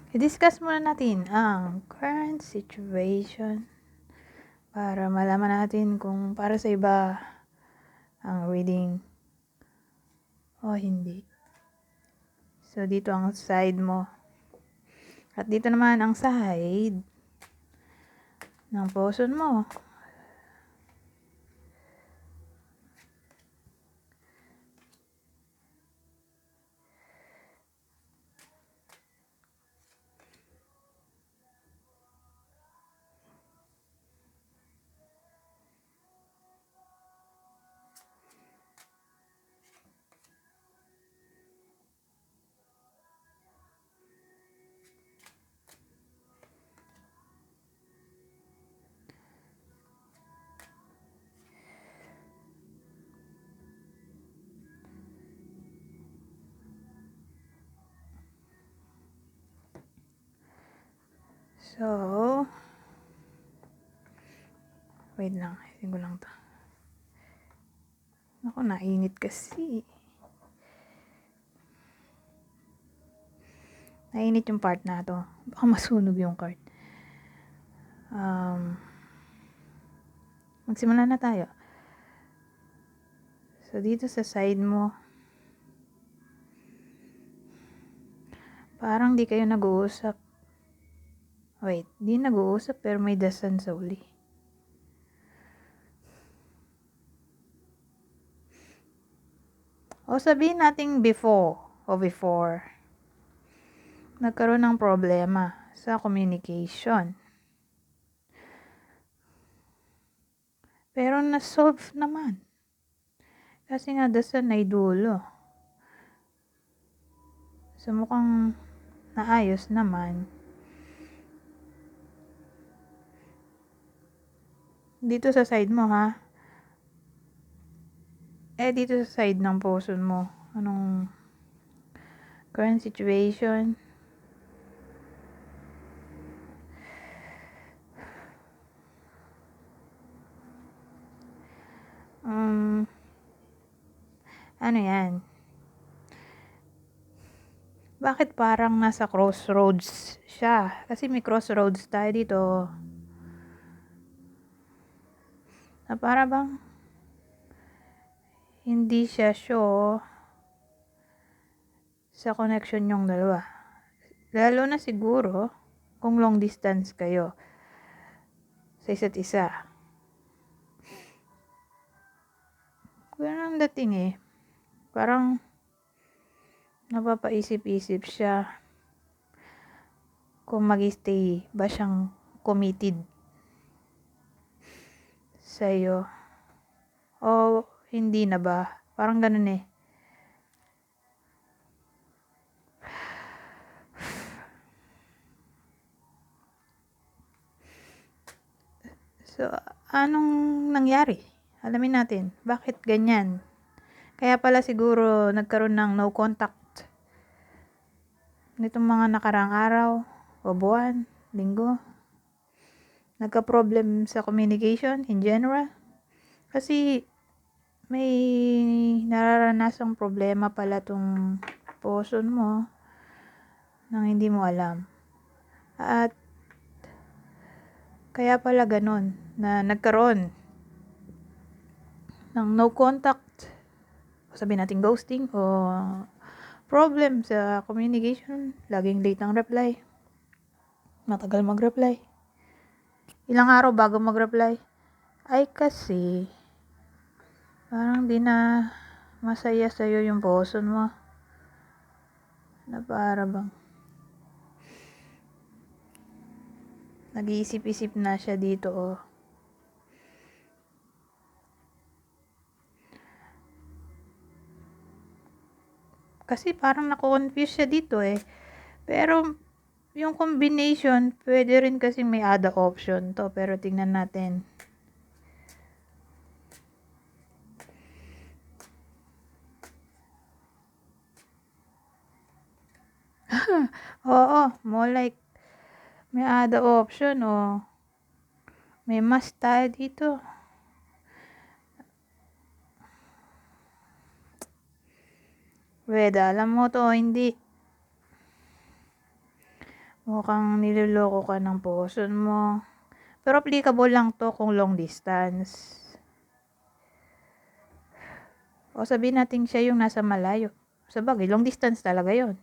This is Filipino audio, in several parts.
I-discuss muna natin ang current situation para malaman natin kung para sa iba ang reading o hindi. So, dito ang side mo. At dito naman ang side ng person mo. So, wait lang. Isin ko lang to. Ako, nainit kasi. Nainit yung part na to. Baka masunog yung card. Magsimula na tayo. So, dito sa side mo, parang di kayo nag-uusap. Wait, di nag-uusap pero may dasan sa uli. O sabihin natin before. Nagkaroon ng problema sa communication. Pero na-solve naman. Kasi nga dasan ay dulo. So mukhang naayos naman. Dito sa side mo ha. Dito sa side ng person mo. Anong current situation? Ano yan? Bakit parang nasa crossroads siya? Kasi may crossroads tayo dito. Na para bang hindi siya sure sa connection yung dalawa. Lalo na siguro kung long distance kayo sa isa't isa. Ganun ang dating eh. Parang napapaisip-isip siya kung mag-stay ba siyang committed sa'yo o hindi na ba. Parang ganun eh. So, anong nangyari? Alamin natin. Bakit ganyan? Kaya pala siguro nagkaroon ng no contact nitong mga nakaraang araw o buwan, linggo. Nagka-problem sa communication in general. Kasi may nararanasang problema pala tong person mo nang hindi mo alam. At kaya pala ganun na nagkaroon ng no contact, sabihin natin ghosting o problem sa communication, laging late ang reply, matagal mag-reply, ilang araw bago mag-reply, ay kasi parang di na masaya sa'yo yung person mo, na para bang nag-iisip-isip na siya dito oh. Kasi parang nako-confuse siya dito eh. Pero yung combination, pwede rin kasi may other option to. Pero tingnan natin. Oo, more like may other option o may mas tayo dito. Weda, alam mo to o hindi. Mukhang niloloko ka ng person mo. Pero applicable lang to kung long distance. O sabihin natin siya yung nasa malayo. Sabagay, long distance talaga yon.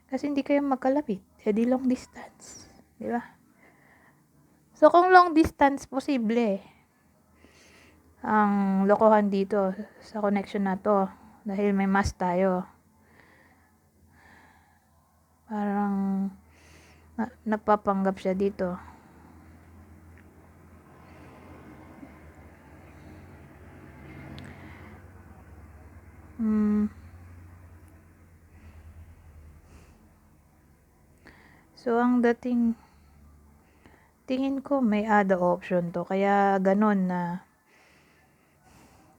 Kasi hindi kayo magkalapit. E di long distance. Di ba? So, kung long distance, posible ang lokohan dito sa connection na to. Dahil may mas tayo. Parang napapanggap siya dito. So, ang tingin ko may other option to. Kaya ganun na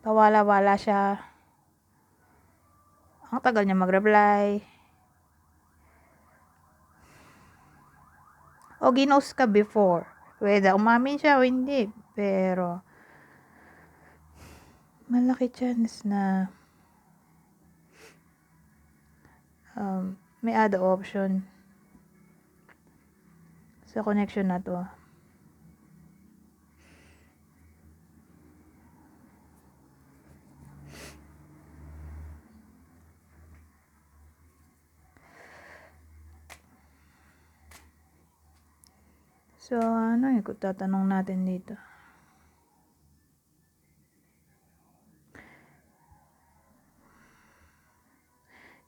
pawala-wala siya. Ang tagal niya mag-reply. O ginost ka before. Whether umamin siya o hindi. Pero, malaki chance na may other option sa connection na to. So, ano yung tatanong natin dito?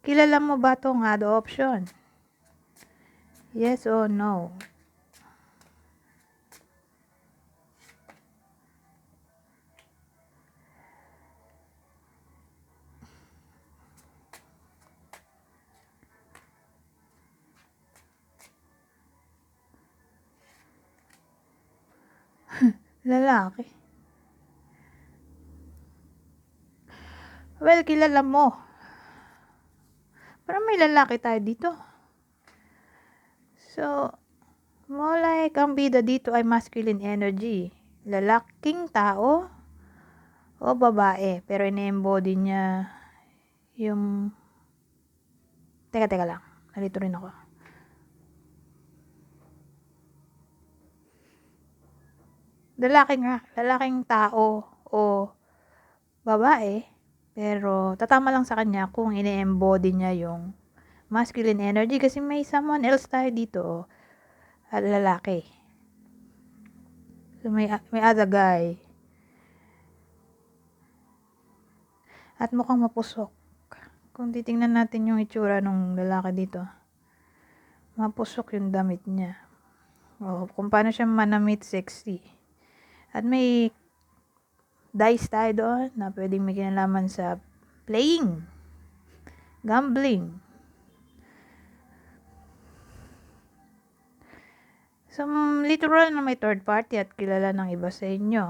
Kilala mo ba tong other option? Yes or no? Lalaki. Well, kilala mo. Parang may lalaki tayo dito. So, more like ang bida dito ay masculine energy. Lalaking tao o babae. Pero ine-embody niya yung... Teka lang. Nalito rin ako. Lalaking tao o babae, pero tatama lang sa kanya kung ine-embody niya yung masculine energy kasi may someone else tayo dito at lalaki. So may other guy. At mukhang mapusok. Kung titingnan natin yung itsura ng lalaki dito, mapusok yung damit niya. O kung paano siya manamit sexy. At may dice tayo doon na pwedeng may kinalaman sa playing, gambling. So, literal na may third party at kilala ng iba sa inyo.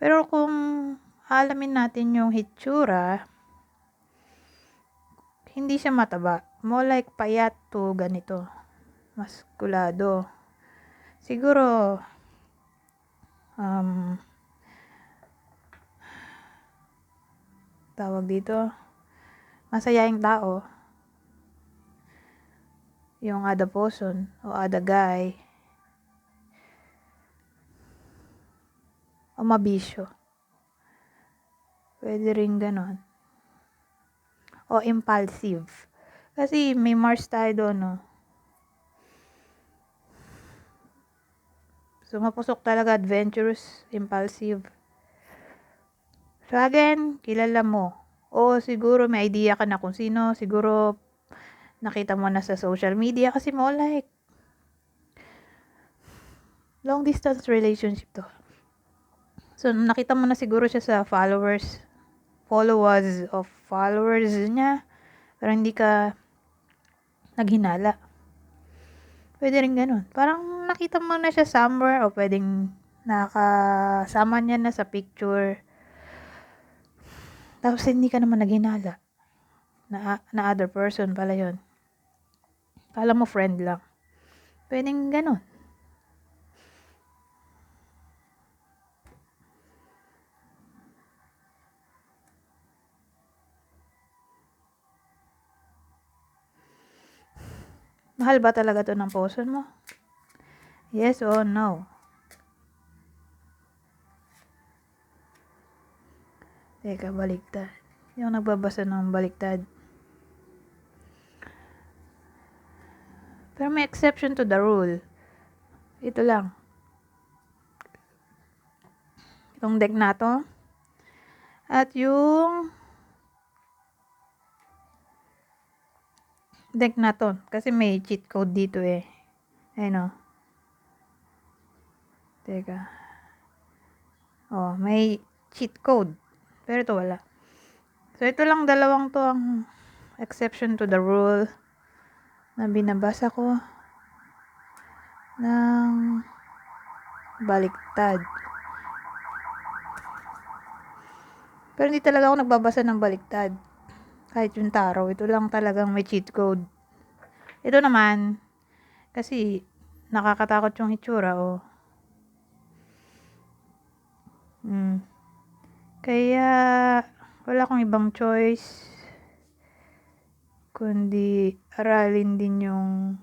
Pero kung alamin natin yung hitsura, hindi siya mataba. More like payat to ganito. Maskulado. Siguro, tawag dito, masayahing tao. Yung other person o other guy. O mabisyo. Pwede rin ganon. O impulsive. Kasi may Mars tayo doon, no? So, mapusok talaga, adventurous, impulsive. So, again, kilala mo. O siguro may idea ka na kung sino. Siguro, nakita mo na sa social media. Kasi mo like, long distance relationship to. So, nakita mo na siguro siya sa followers niya. Pero hindi ka naghinala. Pwede rin ganun. Parang nakita mo na siya somewhere o pwedeng nakasama niya na sa picture. Tapos hindi ka naman naghinala. Na other person pala yun. Kala mo friend lang. Pwedeng ganun. Mahal ba talaga to ng puso mo? Yes or no? Teka, baliktad. Yung nagbabasa ng baliktad. Pero may exception to the rule. Ito lang. Itong deck na to. At yung deck na to. Kasi may cheat code dito eh. Ayun o. Teka. Oh, may cheat code. Pero ito wala. So, ito lang dalawang to ang exception to the rule na binabasa ko ng baliktad. Pero hindi talaga ako nagbabasa ng baliktad. Kahit yung tarot, ito lang talagang may cheat code. Ito naman, kasi nakakatakot yung itsura, oh. Kaya, wala akong ibang choice, kundi aralin din yung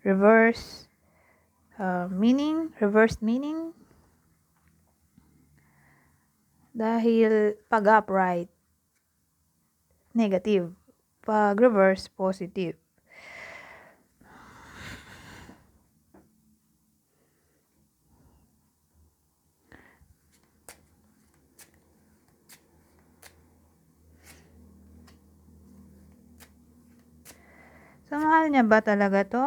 reverse meaning. Dahil pag upright, negative. Pag reverse, positive. So, mahal niya ba talaga to?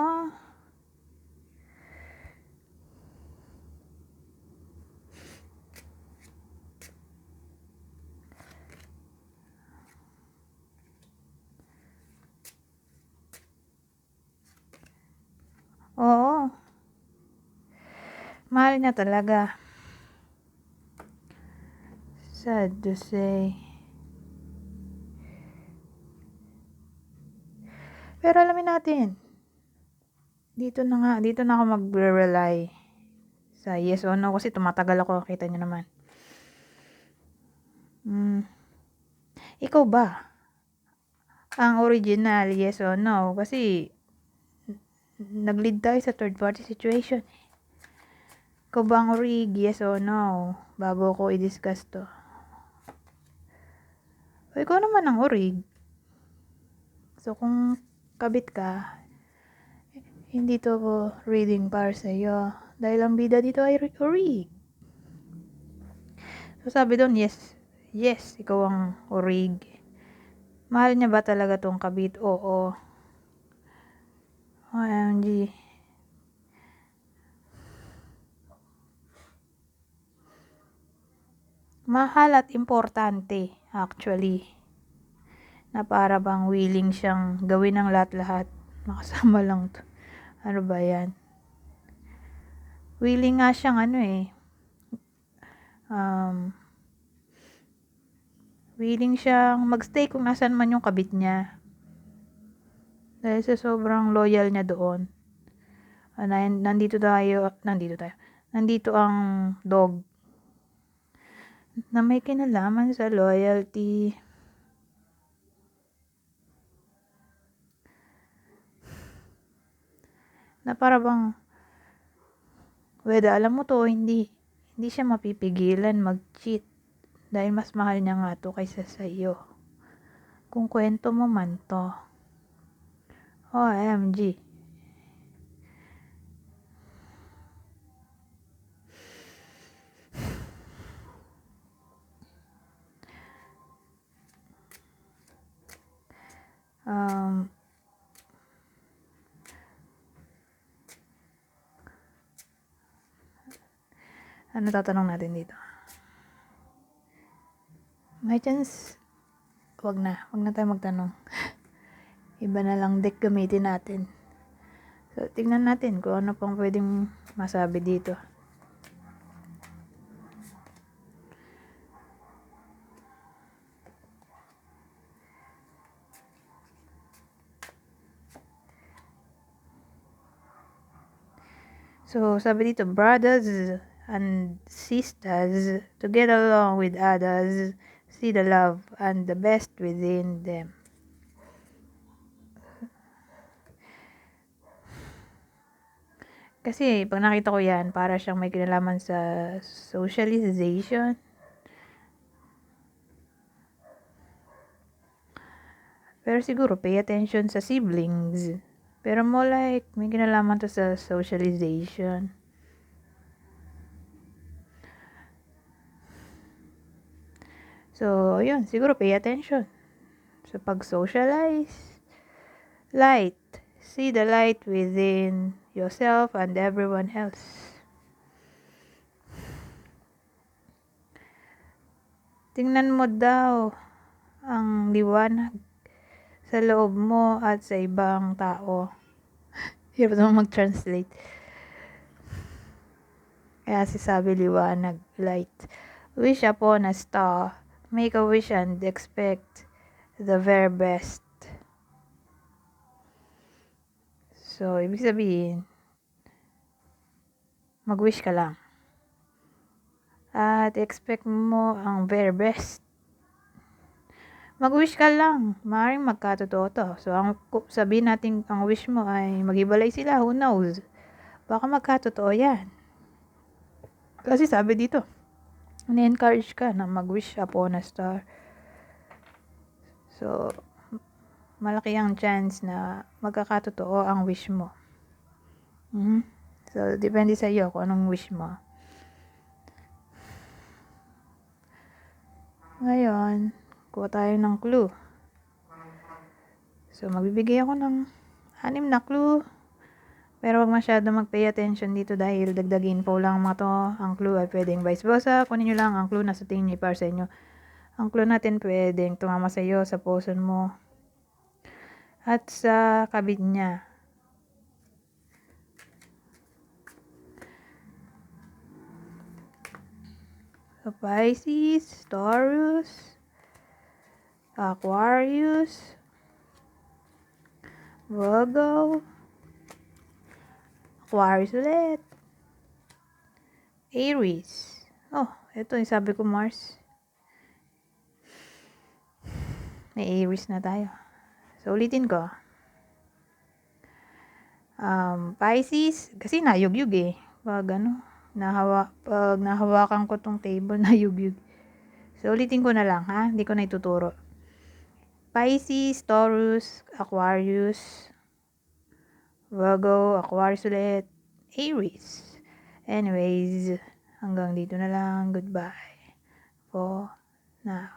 Oo. Mahal niya talaga. Sad to say. Pero alamin natin. Dito na ako magre-rely sa yes or no kasi tumatagal ako, kita niyo naman. Ikaw ba? Ang original, yes or no? Kasi nag-lead tayo sa third party situation. Ikaw ba ang orig, yes or no? Bago ko i-discuss to. O ikaw naman ang orig. So kung kabit ka, hindi to reading para sa iyo. Dahil ang bida dito ay orig. So sabi doon, yes, ikaw ang orig. Mahal niya ba talaga tong kabit? Oo. OMG. Mahal at importante, actually. Na para bang willing siyang gawin ng lahat-lahat. Makasama lang to. Ano ba yan? Willing nga siyang willing siyang magstay kung nasan man yung kabit niya. Dahil sa sobrang loyal niya doon. Nandito ang dog na may kinalaman sa loyalty. Na para bang, alam mo to, hindi siya mapipigilan mag-cheat. Dahil mas mahal niya nga to kaysa sa iyo. Kung kwento mo man to. OMG. Ano tatanong natin dito? May chance, wag na tayo magtanong. Iba na lang deck gamitin natin. So, tingnan natin kung ano pang pwedeng masabi dito. So, sabi dito, brothers and sisters to get along with others, see the love and the best within them. Kasi pag nakita ko yan, para siyang may kinalaman sa socialization. Pero siguro, pay attention sa siblings. Pero more like, may kinalaman to sa socialization. So, yun, siguro pay attention. So, pag-socialize, light. See the light within yourself and everyone else. Tingnan mo daw ang liwanag sa loob mo at sa ibang tao. Hirap naman mag-translate. Kaya sabi liwanag, light. Wish upon a star. Make a wish and expect the very best. So, ibig sabihin, mag-wish ka lang. At expect mo ang very best. Mag-wish ka lang. Maaaring magkatotoo to. So, sabihin natin ang wish mo ay maghibalay sila. Who knows? Baka magkatotoo yan. Kasi sabi dito, ni-encourage ka na mag-wish upon a star. So, malaki ang chance na magkakatotoo ang wish mo. So, depende sa iyo kung anong wish mo. Ngayon, kuha tayo ng clue. So, magbibigay ako ng 6 na clue. Pero wag masyado mag-pay attention dito dahil dagdag info lang mga to. Ang clue ay pwedeng vice versa. Kunin nyo lang ang clue na sa tingin niyo para sa inyo. Ang clue natin pwedeng tumama sa iyo, sa puson mo, at sa kabit niya. So, Pisces, Taurus, Aquarius, Virgo, Aquarius ulit, Aries. Oh, ito yung sabi ko Mars. May Aries na tayo. So, ulitin ko. Pisces, kasi nayugyug eh. Pag nahawakan ko tong table, nayugyug. So, ulitin ko na lang ha. Hindi ko na ituturo. Pisces, Taurus, Aquarius, Virgo, Aquarius ulit, Aries. Anyways, hanggang dito na lang. Goodbye for now.